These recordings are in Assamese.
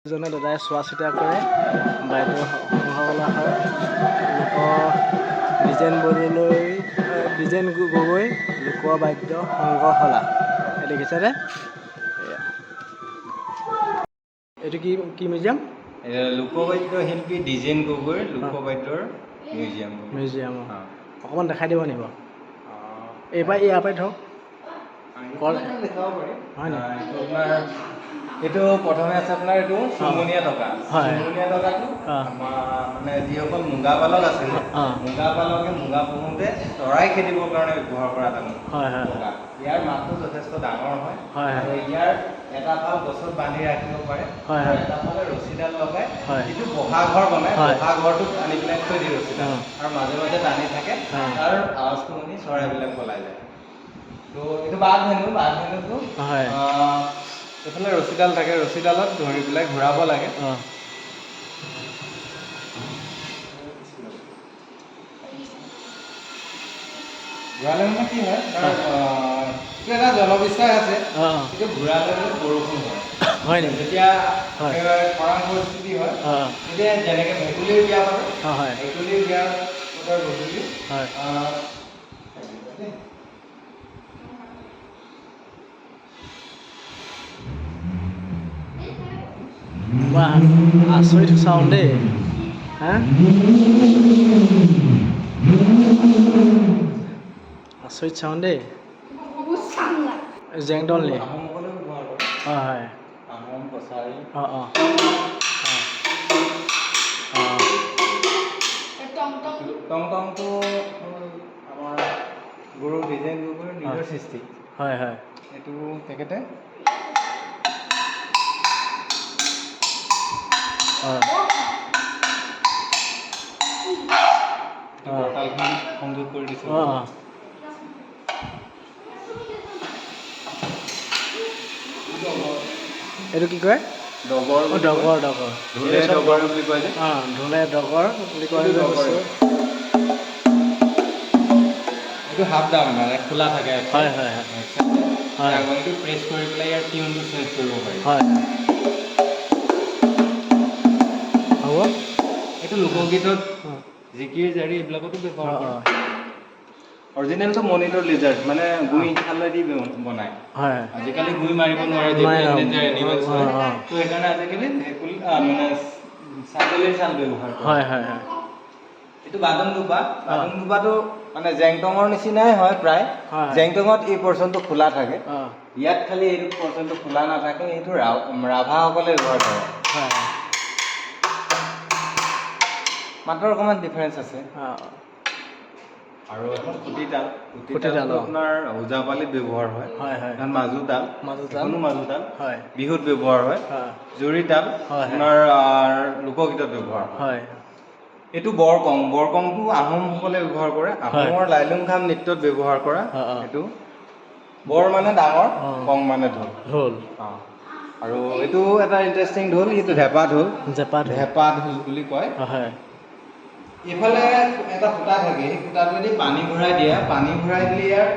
জনে দাদাই চোৱা চিতা কৰে বাইদেউ সংগ্ৰহলা হয় লোক ডিজাইন গগৈ লোকবাদ্য সংগ্ৰহলা এই দেখিছেনে এইটো কি মিউজিয়াম লোকবাদ্য শিল্পী ডিজাইন গগৈৰ লোকবাদ্যৰ মিউজিয়াম অকণমান দেখাই দিব নিব এইবাৰ ইয়াৰ পৰাই ধৰক হয় নি এইটো প্ৰথমে আছে আপোনাৰ এইটো চুমনীয়া টকা চুমনীয়া টকাটো মানে যিসকল মুগা পালক আছিল মুগা পালকে মুগা পুহোঁতে চৰাই খেদিবৰ কাৰণে ব্যৱহাৰ কৰা টকা ইয়াৰ মাতটো যথেষ্ট ডাঙৰ হয় আৰু ইয়াৰ এটা ফাল গছত বান্ধি ৰাখিব পাৰে এটা ফালে ৰছীডাল লগাই যিটো বহা ঘৰ বনায় বহা ঘৰটোত আনি পেলাই থৈ দিয়ে ৰছীডাল আৰু মাজে মাজে টানি থাকে তাৰ আৱাজটো শুনি চৰাইবিলাক পলাই যায় তো এইটো বাঘ ধেনুটো এইফালে ৰছীডাল থাকে ৰছীডালত ধৰি পেলাই ঘূৰাব লাগে ঘূৰালে মানে কি হয় এইটো এটা জনবিশ্বাস আছে এইটো ঘূৰালে বৰষুণ হয় যেতিয়া খৰাং পৰিস্থিতি হয় তেতিয়া যেনেকৈ ভেকুলীৰ বিয়া পাতে ভেকুলীৰ বিয়াৰ গধূলি আচৰিত চাউণ্ড দেই হা আচৰিত চাউণ্ড দেই জেংডল নি হয় আহোম কছাৰী টংটংটো আমাৰ গুৰু ডিজাইন গগৈৰ নিজৰ সৃষ্টি হয় এইটো তেখেতে সংযোগ কৰি দিছে এইটো কি কয় ডগৰ ঢোলে ডগৰ বুলি কয় যে ঢোলে ডগৰ বুলি কয় এইটো হাফ ডাউন মানে খোলা থাকে হয় এইটো প্ৰেছ কৰি পেলাই ইয়াৰ টিউনটো চেঞ্জ কৰিব পাৰি হ'ব এইটো লোকগীতত জিকিৰ জাৰি এইবিলাকতো ব্যৱহাৰ কৰে অৰিজিনেলটো মনিটৰ লিজাৰ্ড মানে গুই খালেদি বনায় আজিকালি গুই মাৰিব নোৱাৰে তো সেইকাৰণে আজিকালি মানে ছাগলীৰ ছাল ব্যৱহাৰ কৰে এইটো বাদুংডুপাটো মানে জেংটঙৰ নিচিনাই হয় প্ৰায় জেংটঙত এই পৰ্চনটো খোলা থাকে ইয়াত খালি এইটো পৰ্চনটো খোলা নাথাকে এইটো ৰাভাসকলে ব্যৱহাৰ কৰে মাত্ৰ অকণমান ডিফাৰেঞ্চ আছে আৰু এখন খুটিতাল আপোনাৰ ওজাপালিত ব্যৱহাৰ হয় এখন মাজুতাল বিহুত ব্যৱহাৰ হয় জুৰিতাল আপোনাৰ লোকগীতত ব্যৱহাৰ হয় এইটো বৰকংটো আহোমসকলে ব্যৱহাৰ কৰে আহোমৰ লাইলুংখাম নৃত্যত ব্যৱহাৰ কৰা এইটো বৰ মানে ডাঙৰ কং মানে ঢোল আৰু এইটো এটা ইণ্টাৰেষ্টিং ঢোল এইটো ঢেপা ঢোল বুলি কয় এইফালে এটা ফুটা থাকে সেই ফুটাটো যদি পানী ভৰাই দিলে ইয়াৰ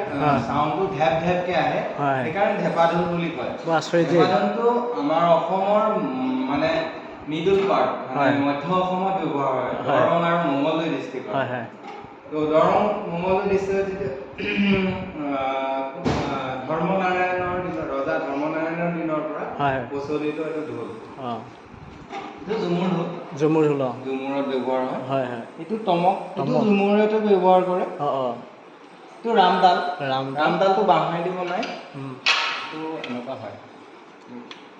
চাউণ্ডটো ঢেপকে আহে সেইকাৰণে ঢেপা ঢোল বুলি কয় ঢেপা ঢোলটো আমাৰ অসমৰ মানে মিডল পাৰ্ট মধ্য অসমত ব্যৱহাৰ হয় দৰং আৰু মঙলদৈ ডিষ্ট্ৰিক্টত তো দৰং মঙলদৈ ডিষ্ট্ৰিক্টত ৰজা ধৰ্মনাৰায়ণৰ দিনৰ পৰা প্ৰচলিত এইটো ঢোল ঝুমুৰত ব্যৱহাৰ হয় এইটো টমক এইটো ঝুমুৰতে ব্যৱহাৰ কৰে এইটো ৰামতালটো বাঁহেদি বনায় তো এনেকুৱা হয়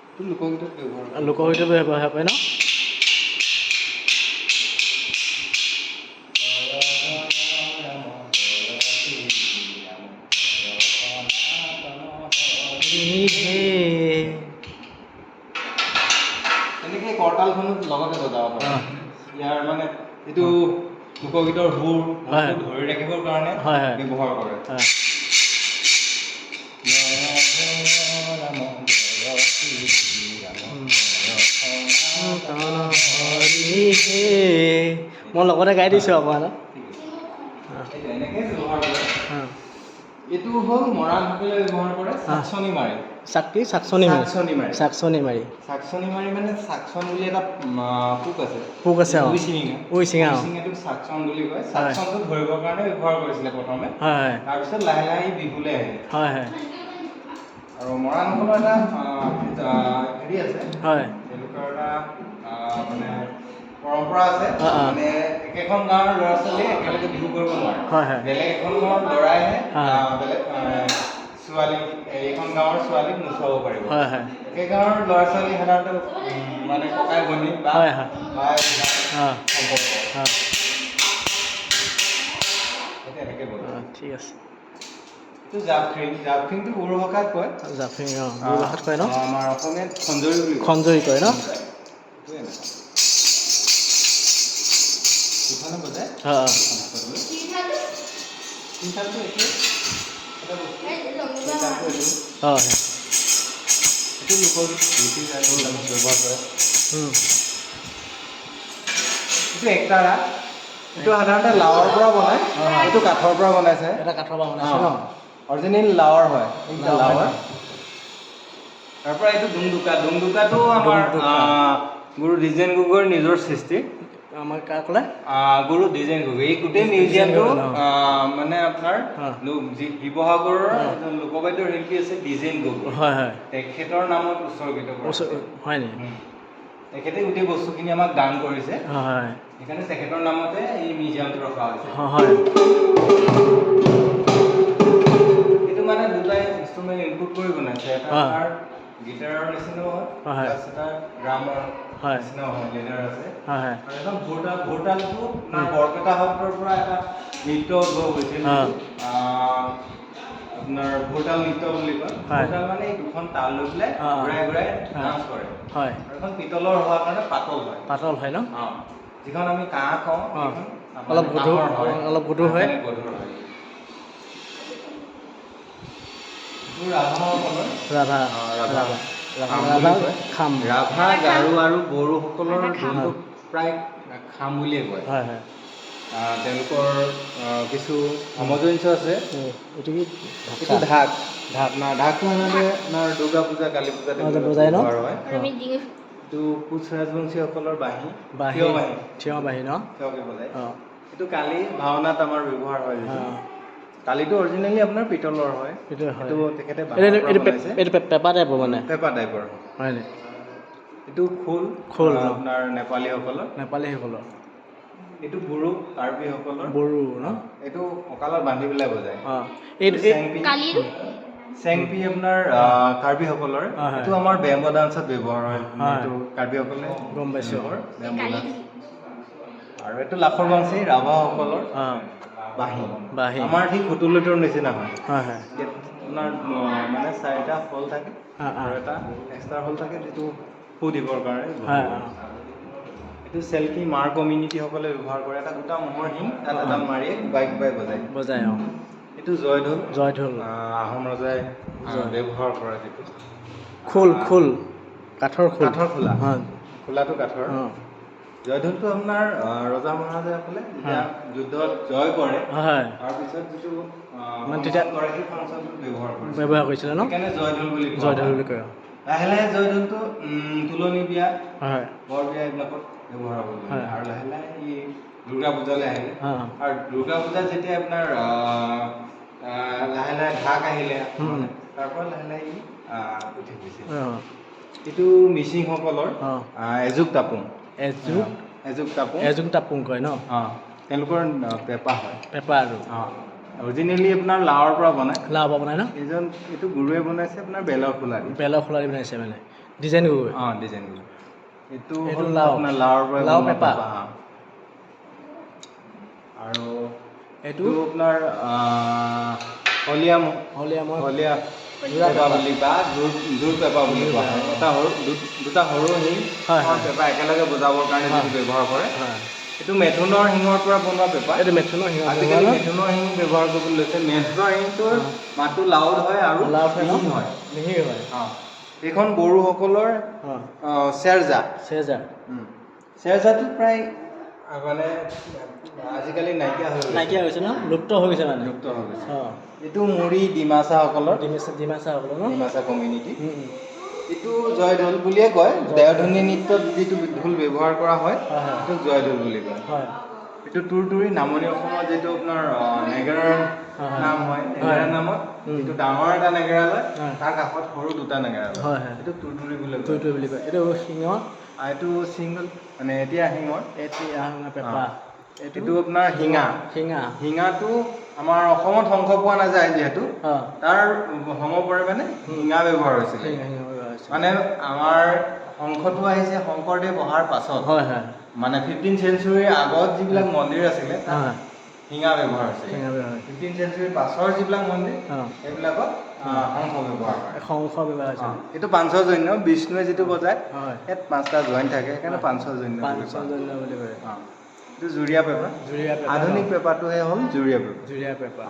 এইটো লোকগীতত ব্যৱহাৰ কৰে ন এনেকৈ কৰতালখনত লগতে বজাব পাৰে ইয়াৰ মানে এইটো লোকগীতৰ সুৰ ধৰি ৰাখিবৰ কাৰণে ব্যৱহাৰ কৰে মই লগতে গাই দিছোঁ আপোনাৰ এনেকৈ ব্যৱহাৰ কৰে এইটো হ'ল মৰাণসকলে ব্যৱহাৰ কৰে চাচনি মাৰি চাকি চাকচনি মাৰি মানে চাকচন বুলি এটা পোক আছে উই চিঙা চিঙাটোক চাকচন বুলি কয় চাকচনটো ধৰিবৰ কাৰণে ব্যৱহাৰ কৰিছিলে প্ৰথমে তাৰপিছত লাহে লাহে বিহুলে আহিলে আৰু মৰাণসকলৰ এটা হেৰি আছে তেওঁলোকৰ এটা মানে পৰম্পৰা আছে মানে একেখন গাঁৱৰ ল'ৰা ছোৱালীয়ে একেলগে বিহু কৰিব নোৱাৰে বেলেগ এখন গাঁৱৰ ল'ৰাইহে বেলেগ ছোৱালী এইখন গাঁৱৰ ছোৱালীক নচুৱাব পাৰিব একে গাঁৱৰ ল'ৰা ছোৱালী সাধাৰণতে মানে ককাই ভনী বা এনেকে বলে ঠিক আছে জাফিংটো বড়ো ভাষাত কয় জাফিং বড়ো ভাষাত কয় ন আমাৰ অসমীয়াত খঞ্জৰি বুলি খঞ্জৰি কয় ন ইফালে বজায় তিনিটাটো একে এটা বস্তু এইটো লোকগীত ব্যৱহাৰ কৰে এইটো একতাৰা এইটো সাধাৰণতে লাৱৰ পৰা বনায় এইটো কাঠৰ পৰা বনাইছে এটা কাঠৰ পৰা বনাইছে ন অৰিজিনেল লাৱৰ হয় লাৱৰ তাৰপৰা এইটো ডুমডুকাটো আমাৰ গুৰু দ্বিজেন গগৈৰ নিজৰ সৃষ্টি আমাৰ কাক ক'লে গুৰু দ্বিজেন গগৈ এই গোটেই মিউজিয়ামটো মানে আপোনাৰ শিৱসাগৰৰ লোকবাদ্যৰ শিল্পী আছে দ্বিজেন গগৈ তেখেতৰ নামত উৎসৰ্গিত হয় নেকি তেখেতে গোটেই বস্তুখিনি আমাক দান কৰিছে সেইকাৰণে তেখেতৰ নামতে এই মিউজিয়ামটো ৰখা হৈছে এইটো মানে দুটাই ইনষ্ট্ৰুমেণ্ট ইনপুট কৰি বনাইছে এটা আপোনাৰ গিটাৰৰ নিচিনাও হয় এটা ড্ৰামৰ নিচিনাও হয় লেডাৰ আছে আৰু এখন ভোৰতালটো আপোনাৰ বৰপেটা সত্ৰৰ পৰা এটা নৃত্য উদ্ভৱ হৈছিল আপোনাৰ ভোৰতাল নৃত্য বুলি কয় ভোৰতাল মানে এই দুখন তাল লৈ পেলাই ঘূৰাই ঘূৰাই ডান্স কৰে আৰু এখন পিতলৰ হোৱাৰ কাৰণে পাতল হয় ন যিখন আমি কাঁহ কওঁ অলপ গধুৰ হয় ৰাভা গাৰো আৰু বড়োসকলৰ যোনটো প্ৰায় খাম বুলিয়ে কয় তেওঁলোকৰ কিছু সামঞ্জস্য আছে এইটো ঢাকটো সাধাৰণতে আপোনাৰ দুৰ্গা পূজা কালী পূজা ব্যৱহাৰ হয় এইটো কোচ ৰাজবংশীসকলৰ থিয় বাঁহী ন থিয়কে বজায় এইটো কালি ভাওনাত আমাৰ ব্যৱহাৰ হয় কালিটো অৰিজিনেলি আপোনাৰ পিতলৰ হয় এইটো তেখেতে পেপা টাইপৰ মানে পেপা টাইপৰ হয় নে এইটো খোল আপোনাৰ নেপালীসকলৰ এইটো বড়ো কাৰ্বিসকলৰ ন এইটো কঁকালত বান্ধি পেলাই বজায় চেংপি আপোনাৰ কাৰ্বিসকলৰ এইটো আমাৰ বেম্বো ডান্সত ব্যৱহাৰ হয় এইটো কাৰ্বিসকলে গম পাইছোঁ আৰু এইটো লাখৰ বাঞ্চী ৰাভাসকলৰ বাঁহী আমাৰ ঠিক খুতুলিটোৰ নিচিনা হয় আপোনাৰ মানে 4টা হল থাকে আৰু এটা এক্সট্ৰা হল থাকে যিটো ফু দিবৰ কাৰণে এইটো চেলকি মাৰ কমিউনিটিসকলে ব্যৱহাৰ কৰে এটা দুটা মহৰ শিং তাত এডাল মাৰিয়ে কোবাই বজায় এইটো জয়ঢোল আহোম ৰজাই ব্যৱহাৰ কৰে যিটো খোল কাঠৰ খোলাটো কাঠৰ জয়ঢোলটো আপোনাৰ ৰজা মহাৰাজাসকলে যেতিয়া যুদ্ধত জয় কৰে তাৰপিছত যিটো গৰাকী ফাংচনটো ব্যৱহাৰ কৰিছিলে ন সেইকাৰণে জয়ঢোল বুলি কয় লাহে লাহে জয়ঢোলটো তুলনি বিয়া বৰ বিয়া এইবিলাকত ব্যৱহাৰ হ'ব আৰু লাহে লাহে ই দুৰ্গা পূজালৈ আহিলে আৰু দুৰ্গা পূজাত যেতিয়া আপোনাৰ লাহে লাহে ঢাক আহিলে তাৰ পৰা লাহে লাহে ই উঠি গৈছে এইটো মিচিংসকলৰ এজুক তাপোং কয় ন তেওঁলোকৰ পেপা আৰু অৰিজিনেলি আপোনাৰ লাওৰ পৰা বনায় ন এইটো গুৰুৱে বনাইছে আপোনাৰ বেলৰ খোলা দি বনাইছে মানে ডিজাইন গগৈ এইটো আপোনাৰ লাওৰ পৰা পেপা আৰু এইটো আপোনাৰ হলিয়া পেপা বুলি বা জোৰ পেপা বুলি কোৱা হয় এটা দুটা সৰু শিং পেপা একেলগে বজাবৰ কাৰণে যিটো ব্যৱহাৰ কৰে এইটো মেথুনৰ শিঙৰ পৰা বনোৱা পেপা আজিকালি মেথুনৰ শিং ব্যৱহাৰ কৰিবলৈ লৈছে মেথুনৰ শিংটোৰ মাতটো লাউড হয় আৰু মিহি হয় এইখন বড়োসকলৰ চেৰজাটো প্ৰায় মানে আজিকালি নাইকিয়া হৈছে ন লুপ্ত হৈ গৈছে মানে লুপ্ত হৈ গৈছে এইটো মুৰি ডিমাচাসকলৰ ডিমাচা ন ডিমাচা কমিউনিটি এইটো জয়ঢোল বুলিয়ে কয় দেওধনী নৃত্যত যিটো ঢোল ব্যৱহাৰ কৰা হয় সেইটো জয়ঢোল বুলি কয় এইটো তুৰতুৰী নামনি অসমত যিটো আপোনাৰ নেগেৰাৰ নাম হয় নেগেৰা নামত যিটো ডাঙৰ এটা নেগেৰা লয় তাৰ কাষত সৰু দুটা নেগেৰা লয় এইটো তুৰতুৰী বুলি কয় এইটো শিঙৰ এইটো চিংগল মানে এতিয়া শিঙৰ পেপা এইটো আপোনাৰ শিঙাটো আমাৰ অসমত শংখ পোৱা নাযায় যিহেতু তাৰ সমপৰে মানে শিঙা ব্যৱহাৰ হৈছিলে মানে আমাৰ শংখটো আহিছে শংকৰদেৱ অহাৰ পাছত মানে 15th চেঞ্চুৰীৰ আগত যিবিলাক মন্দিৰ আছিলে তাত শিঙা ব্যৱহাৰ হৈছিলে 15th চেঞ্চুৰীৰ পাছৰ যিবিলাক মন্দিৰ সেইবিলাকত শংখ ব্যৱহাৰ হয় এইটো পাঞ্চজন্য বিষ্ণুৱে যিটো বজায় ইয়াত 5টা জইন থাকে সেইকাৰণে পাঞ্চজন্য বুলি কয় এইটো জুৰীয়া পেপা আধুনিক পেপাটোহে হ'ল জুৰীয়া পেপা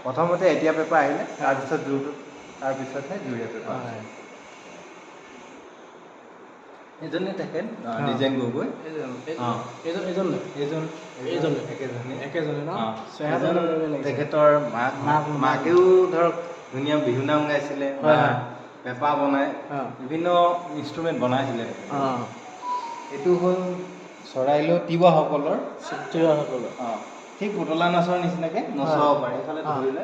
প্ৰথমতে এতিয়া পেপা আহিলে তাৰপিছত জোৰটো তাৰপিছতহে জুৰীয়া পেপা এজনে তেখেত ডিজাইন গগৈ তেখেতৰ মাকেও ধৰক ধুনীয়া বিহু নাম গাইছিলে পেপা বনাই বিভিন্ন ইনষ্ট্ৰুমেণ্ট বনাইছিলে এইটো হ'ল চৰাইদেউ তিৱাসকলৰ ঠিক পুতলা নাচৰ নিচিনাকৈ নচুৱাব পাৰি এইফালে ধৰিলে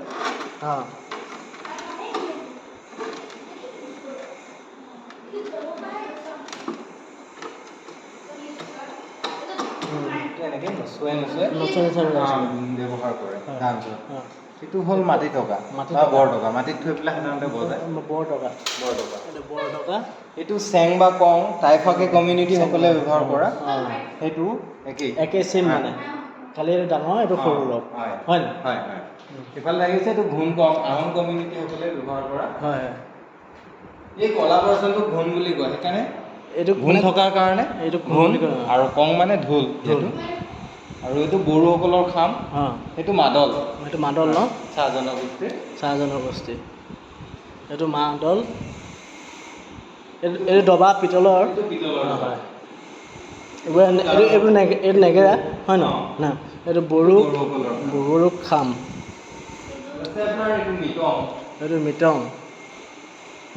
এনেকৈ নচুৱাই ব্যৱহাৰ কৰে ডান্সত এইটো হ'ল মাটি টকা বা বৰ টকা মাটিত থৈ পেলাই সাধাৰণতে বজায় বৰ টকা এইটো চেং বা কং টাইফাকে কমিউনিটিসকলে ব্যৱহাৰ কৰা সেইটো একেই চেম মানে খালি এইটো ডাঙৰ এইটো সৰু অলপ হয় এইফালে লাগিছে এইটো ঘোণ কং আহোম কমিউনিটিসকলে ব্যৱহাৰ কৰা এই কলা বৰ্ষণটোক ঘোণ বুলি কয় সেইকাৰণে এইটো ঘোণ থকাৰ কাৰণে এইটো ঘোণ আৰু কং মানে ঢোল আৰু এইটো বড়োসকলৰ খাম সেইটো মাদল ন চাহ জনগোষ্ঠী এইটো মাদল এইটো ডবা পিতলৰ হয় এইটো নেগেৰা হয় ন এইটো বড়ো খাম এইটো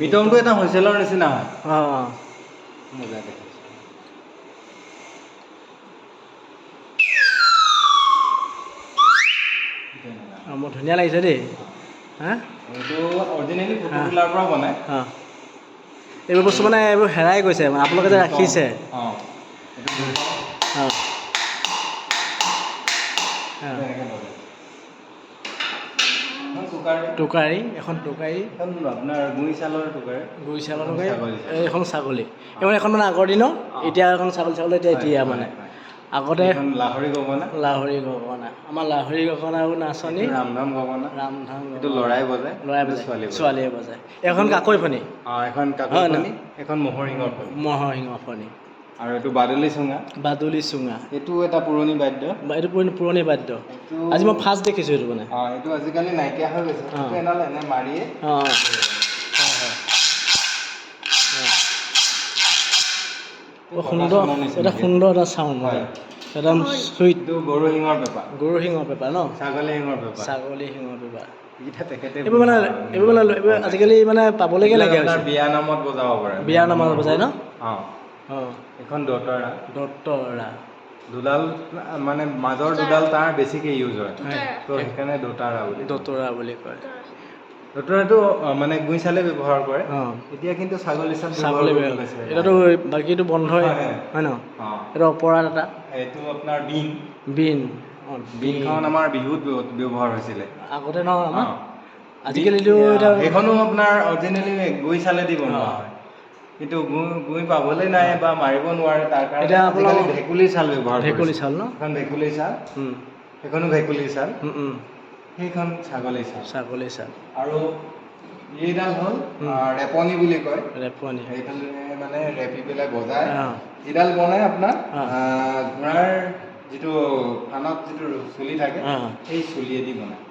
মিটংটো এটা হুইচেলৰ নিচিনা হয় মজা দেখিছে মোৰ ধুনীয়া লাগিছে দেই এইটো অৰিজিনেলি ফটোবিলাৰ পৰা বনায় এইবোৰ বস্তু মানে এইবোৰ হেৰাই গৈছে আপোনালোকে যে ৰাখিছে টোকাৰী আপোনাৰ গুৰি চালৰ টোকাৰী এখন ছাগলী এখন মানে আগৰ দিনৰ এতিয়া এখন ছাগলী এতিয়া মানে আগতে লাহৰী গগনা আমাৰ লাহৰী গগনাও নাচনী ৰামধাম এইটো ল'ৰাই বজায় ছোৱালীয়ে বজায় এখন কাকৈ ফণী এখন ম'হৰ শিঙৰ ফণী আৰু এইটো বাদুলি চুঙা এইটো এটা পুৰণি বাদ্য আজি মই ফাৰ্ষ্ট দেখিছোঁ এইটো মানে এইটো আজিকালি নাইকিয়া হৈ গৈছে এনে মাৰিয়ে সুন্দৰ এটা চাউণ্ড একদম চুইট গৰু শিঙৰ পেপা ন ছাগলী শিঙৰ পেপা এইবোৰ আজিকালি মানে পাবলৈকে লাগে বিয়া নামত বজাব পাৰে বজায় ন এখন দতৰা দুডাল মানে মাজৰ দুডাল তাৰ বেছিকৈ ইউজ হয় তো সেইকাৰণে দতৰা বুলি কয় দতৰাটো মানে গুই চালে ব্যৱহাৰ কৰে এতিয়া কিন্তু ছাগলী এতিয়াতো বাকীটো বন্ধই হয় ন এইটো অপৰাধ এটা এইটো আপোনাৰ বিনখন আমাৰ বিহুত ব্যৱহাৰ হৈছিলে আগতে ন আজিকালিতো সেইখনো আপোনাৰ অৰিজিনেলি গুই চালে দি বনোৱা হয় কিন্তু গুই পাবলৈ নাই বা মাৰিব নোৱাৰে তাৰ কাৰণে আজিকালি ভেকুলী চাল ব্যৱহাৰ কৰে ভেকুলী চাল সেইখনো ভেকুলী চাল সেইখন ছাগলী চাল আৰু এইডাল হ'ল ৰেপনি বুলি কয় সেইডাল মানে ৰেপি পেলাই বজায় এইডাল বনাই আপোনাৰ ঘোঁৰাৰ যিটো ফানত যিটো চুলি থাকে সেই চুলিয়েদি বনায়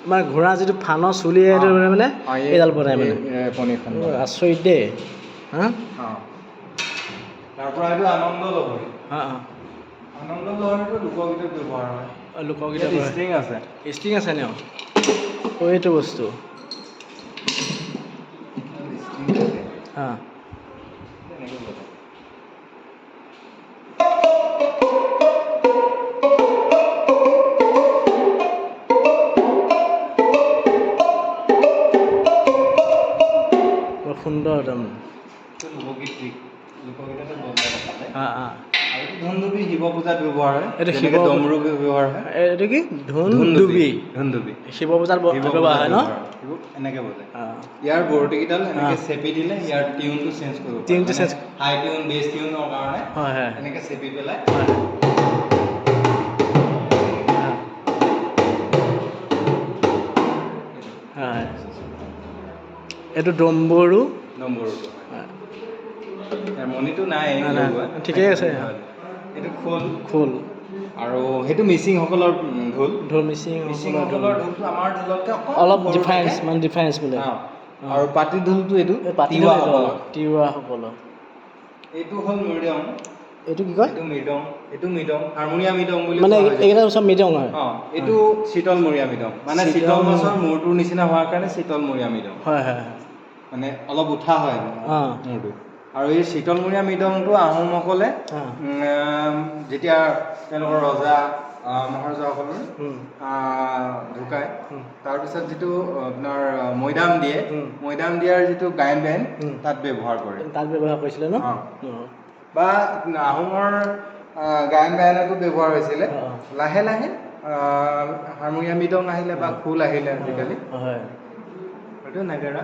আমাৰ ঘোঁৰা যিটো ফানৰ চুলিয়ে মানে এইডাল বনায় মানে ৰেপনিখন আচৰিত দেই তাৰ পৰা এইটো আনন্দ লহৰী আনন্দ লহৰীটো লোকগীতত ব্যৱহাৰ হয়। লোকগীতত ষ্ট্ৰিং আছে। ষ্ট্ৰিং আছে ন? এইটো বস্তু হাঁ বৰ সুন্দৰ একদম। লোকগীততে বজায় দেখালে। অঁ আৰু ধুন্দুবি শিৱ পূজাত ব্যৱহাৰ হয়। এইটো যেনেকৈ ডমৰু ব্যৱহাৰ হয়। এইটো কি ধুন্দুবি শিৱ পূজাত ব্যৱহাৰ হয় ন? এনেকৈ বজায়। ইয়াৰ বৰটিকেইডাল এনেকৈ চেপি দিলে ইয়াৰ টিউনটো চেঞ্জ কৰিব পাৰি। টিউনটো চেঞ্জ হাই টিউন বেছ টিউনৰ কাৰণে হয় এনেকৈ চেপি পেলাই হয়। এইটো ডম্বৰু নম্বৰটো মণিটো নাই ঠিকেই আছে। এইটো খোল খোল আৰু সেইটো মিচিংসকলৰ ঢোল। মিচিংসকলৰ ঢোলটো আমাৰ ঢোলতকৈ অলপ ডিফাৰেঞ্চ বোলে। আৰু পাতি ঢোলটো এইটো তিৱাসকলৰ। এইটো হ'ল মৃদং। এইটো কি কয়? এইটো মৃদং হাৰমনিয়াম মৃদং বুলি মানে কোৱা হয়। এইকেইটা চব মৃদং হয়। এইটো শীতলমূৰীয়া মৃদং, মানে শীতল মাছৰ মূৰটোৰ নিচিনা হোৱাৰ কাৰণে শীতলমূৰীয়া মৃদং। হয় মানে অলপ উঠা হয় মূৰটো। আৰু এই শীতলমূৰীয়া মৃদংটো আহোমসকলে যেতিয়া তেওঁলোকৰ ৰজা মহাৰজাসকলৰ ঢুকায়, তাৰপিছত যিটো আপোনাৰ মৈদাম দিয়াৰ যিটো গায়ন বায়ন তাত ব্যৱহাৰ কৰে। তাত ব্যৱহাৰ কৰিছিলে ন? বা আহোমৰ গায়ন বায়নতো ব্যৱহাৰ হৈছিলে। লাহে লাহে হাৰমনিয়াম মৃদং আহিলে বা খোল আহিলে আজিকালি। এইটো নেগেৰা।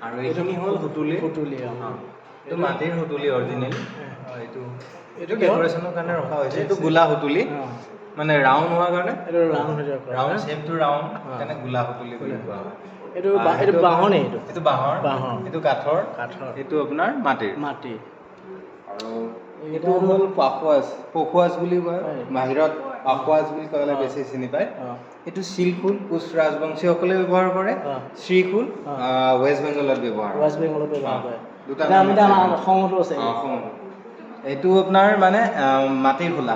আৰু এইখিনি হ'ল সুতুলি। এইটো মাটিৰ সুতুলি অৰিজিনেল। এইটো ডেকৰেশ্যনৰ কাৰণে ৰখা হৈছে। এইটো গোলা সুতুলি, মানে ৰাউণ্ড হোৱাৰ কাৰণে ৰাউণ্ড শ্বেপটো ৰাউণ্ড সেইকাৰণে গোলা সুতুলি বুলি কোৱা হয়। এইটো বাঁহৰ নে? এইটো বাঁহৰ, এইটো কাঠৰ, এইটো আপোনাৰ মাটিৰ। আৰু এইটো হ'ল পখোৱাজ বুলি কয়। বাহিৰত পখোৱাজ বুলি ক'লে বেছি চিনি পায়। এইটো চিলখোল কোচ ৰাজবংশীসকলে ব্যৱহাৰ কৰে। শ্ৰীখোল ৱেষ্ট বেংগলত ব্যৱহাৰ কৰে। দুটা অসমতো আছে। এইটো আপোনাৰ মানে মাটিৰ খোলা।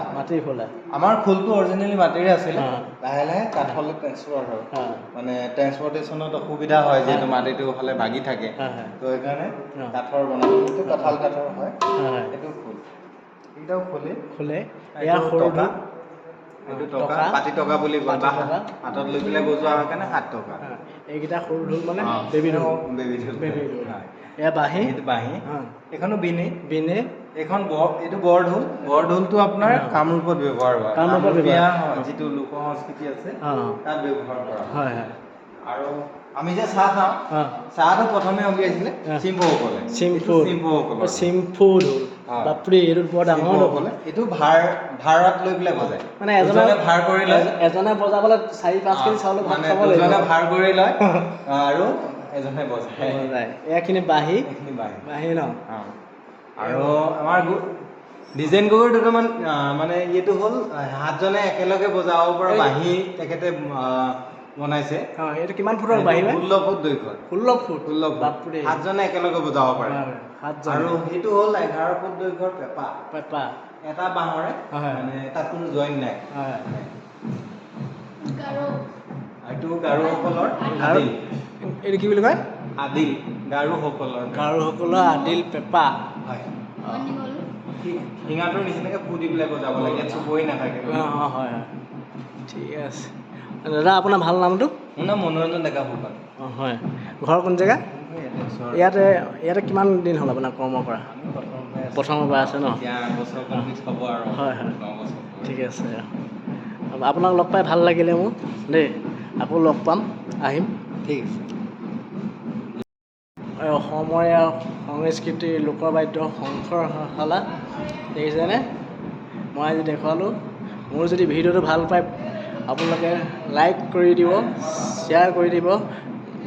আমাৰ খোলটো অৰিজিনেলি মাটিৰে আছিলে, লাহে লাহে কাঠলৈ ট্ৰেন্সফাৰ হয়। মানে ট্ৰেন্সপৰ্টেশ্যনত অসুবিধা হয়, যিহেতু মাটিটো হ'লে ভাগি থাকে, তো সেইকাৰণে কাঠৰ বনাব। এইটো কঁঠাল কাঠৰ হয়। এইটো খোল, এইটাও খোলে। এইটো টকা, পাতি টকা বুলি কয়, বা হাতত লৈ পেলাই বজোৱা হয় কাৰণে 7 টকা। এইকেইটা সৰু ঢোল মানে বেবী ঢোল। এয়া বাঁহী, এইটো বাঁহী, এইখনো বিনে। এইখন এইটো বৰ ঢোল। বৰ ঢোলটো আপোনাৰ কামৰূপত ব্যৱহাৰ হয়। কামৰূপীয়া যিটো লোক সংস্কৃতি আছে তাত ব্যৱহাৰ কৰা হয়। আৰু আমি যে চাহ খাওঁ, চাহটো প্ৰথমে উলিয়াইছিলে চিম্পুসকলে। চিম্পু ঢোল। বাপৰে, এইটো বৰ ডাঙৰ ঢোল। এইটো ভাৰত লৈ পেলাই বজায়। মানে এজনে ভাৰ কৰি লয়, এজনে বজাবলৈ 4-5 কেজি চাউল ভাত খাব লাগিব। দুজনে ভাৰ কৰি লয় আৰু এজনে বজায়। এইখিনি বাঁহী ন? আৰু আমাৰ ডিজাইন গগৈৰ দুটামান মানে এইটো হ'ল 7জনে একেলগে বজাব পৰা বাঁহী তেখেতে বনাইছে। এইটো কিমান ফুটৰ বাঁহী? 16 ফুট দৈৰ্ঘ্য। 16 ফুট। 7জনে একেলগে বজাব পাৰে। আৰু সেইটো হ'ল 11 ফুট দৈৰ্ঘ্যৰ পেঁপা। এটা বাঁহৰে, মানে তাত কোনো জইন নাই। এইটো গাৰোসকলৰ আদিল। এইটো কি বুলি কয়? আদিল। গাৰোসকলৰ আদিল পেঁপা। শিঙাটোৰ নিচিনাকৈ ফু দি পেলাই বজাব লাগে, ইয়াত চুবই নাথাকে। হয়, ঠিক আছে। দাদা, আপোনাৰ ভাল নামটো? মোৰ নাম মনোৰঞ্জন ডেকা ফুকন। হয়। ঘৰ কোন জেগা? ইয়াতে কিমান দিন হ'ল আপোনাৰ কৰ্ম কৰা? প্ৰথমৰ পৰা আছে ন? হয়, ঠিক আছে। আপোনাক লগ পাই ভাল লাগিলে মোৰ দেই। আকৌ লগ পাম, আহিম। ঠিক আছে। অসমৰে সংস্কৃতিৰ লোকবাদ্য সংগ্ৰহশালা দেখিছেনে? মই আজি দেখুৱালোঁ। মোৰ যদি ভিডিঅ'টো ভাল পায় আপোনালোকে লাইক কৰি দিব, শ্বেয়াৰ কৰি দিব।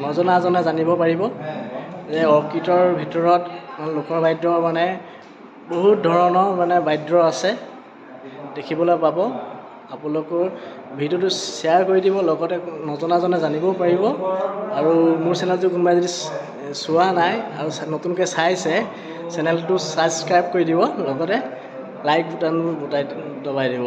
নজনাজনে জানিব পাৰিব যে অৰ্কিডৰ ভিতৰত লোকৰ বাদ্য মানে বহুত ধৰণৰ মানে বাদ্য আছে, দেখিবলৈ পাব। আপোনালোকৰ ভিডিঅ'টো শ্বেয়াৰ কৰি দিব, লগতে নজনাজনে জানিবও পাৰিব। আৰু মোৰ চেনেলটো কোনোবাই যদি চোৱা নাই আৰু নতুনকৈ চাইছে, চেনেলটো ছাবস্ক্ৰাইব কৰি দিব, লগতে লাইক বুটানবোৰ দবাই দিব।